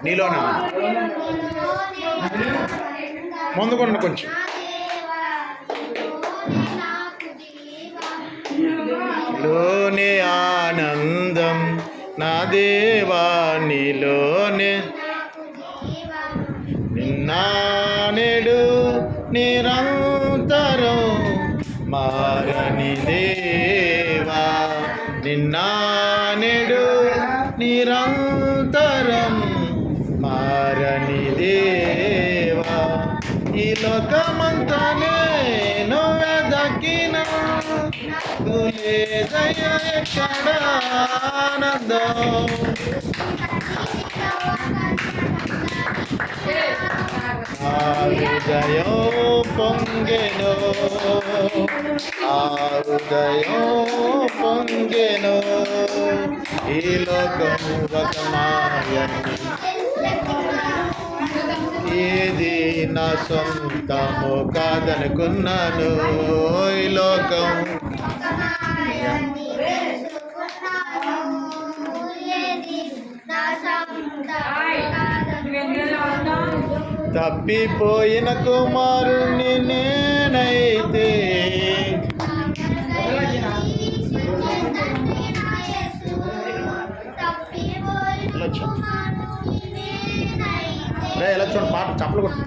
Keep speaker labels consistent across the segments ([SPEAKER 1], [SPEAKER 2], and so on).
[SPEAKER 1] నీలోనా ముందుకోండి కొంచెం. లోనే ఆనందం నా దేవా నీలోనే, నిన్న నేడు నిరంతరం మారని దేవా, నిన్న నేడు నిరంతరం మారని దేవా. ఈ లోకమంతా నేను వెదకిన ఎక్కడ ఆనందం. ఆ హృదయం పొంగెను, ఆ హృదయం పొంగెను. ఈ లోకం ఒక మాయని, ఏది నా సొంతము కాదనుకున్నాను. ఈ లోకం తప్పిపోయిన కుమారుణ్ణి నేనైతే, ఎలా చూడండి పాట చప్పలు కొట్టు.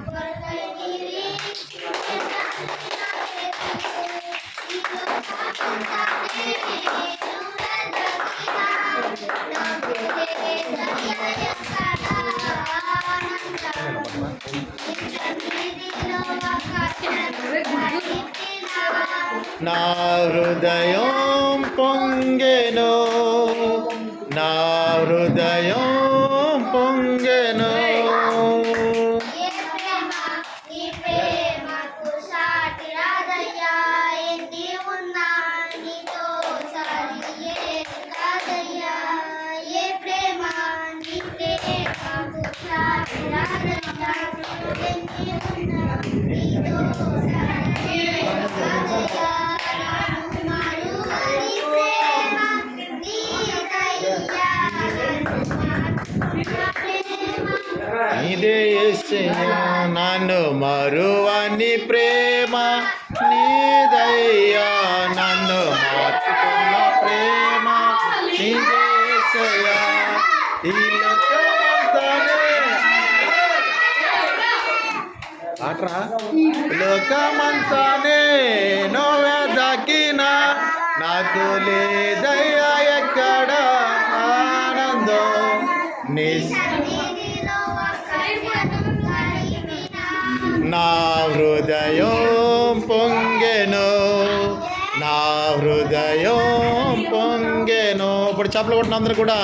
[SPEAKER 1] నా హృదయం పొంగెను, నా హృదయం పొంగెను. నీదే యేసయ్యా నన్ను మరువని ప్రేమ నీదయ్యా, నన్ను మార్చుకున్న ప్రేమ నీదే యేసయ్యా. ఈ లోకమంతానే ఆట్రా, లోకమంతానే నువ్వే దక్కినా నాకు లేదయ్యా ఎక్కడ ఆనందం. నా హృదయం పొంగెను, నా హృదయం పొంగెను. ఇప్పుడు చప్పలు కొట్టిన అందరూ కూడా.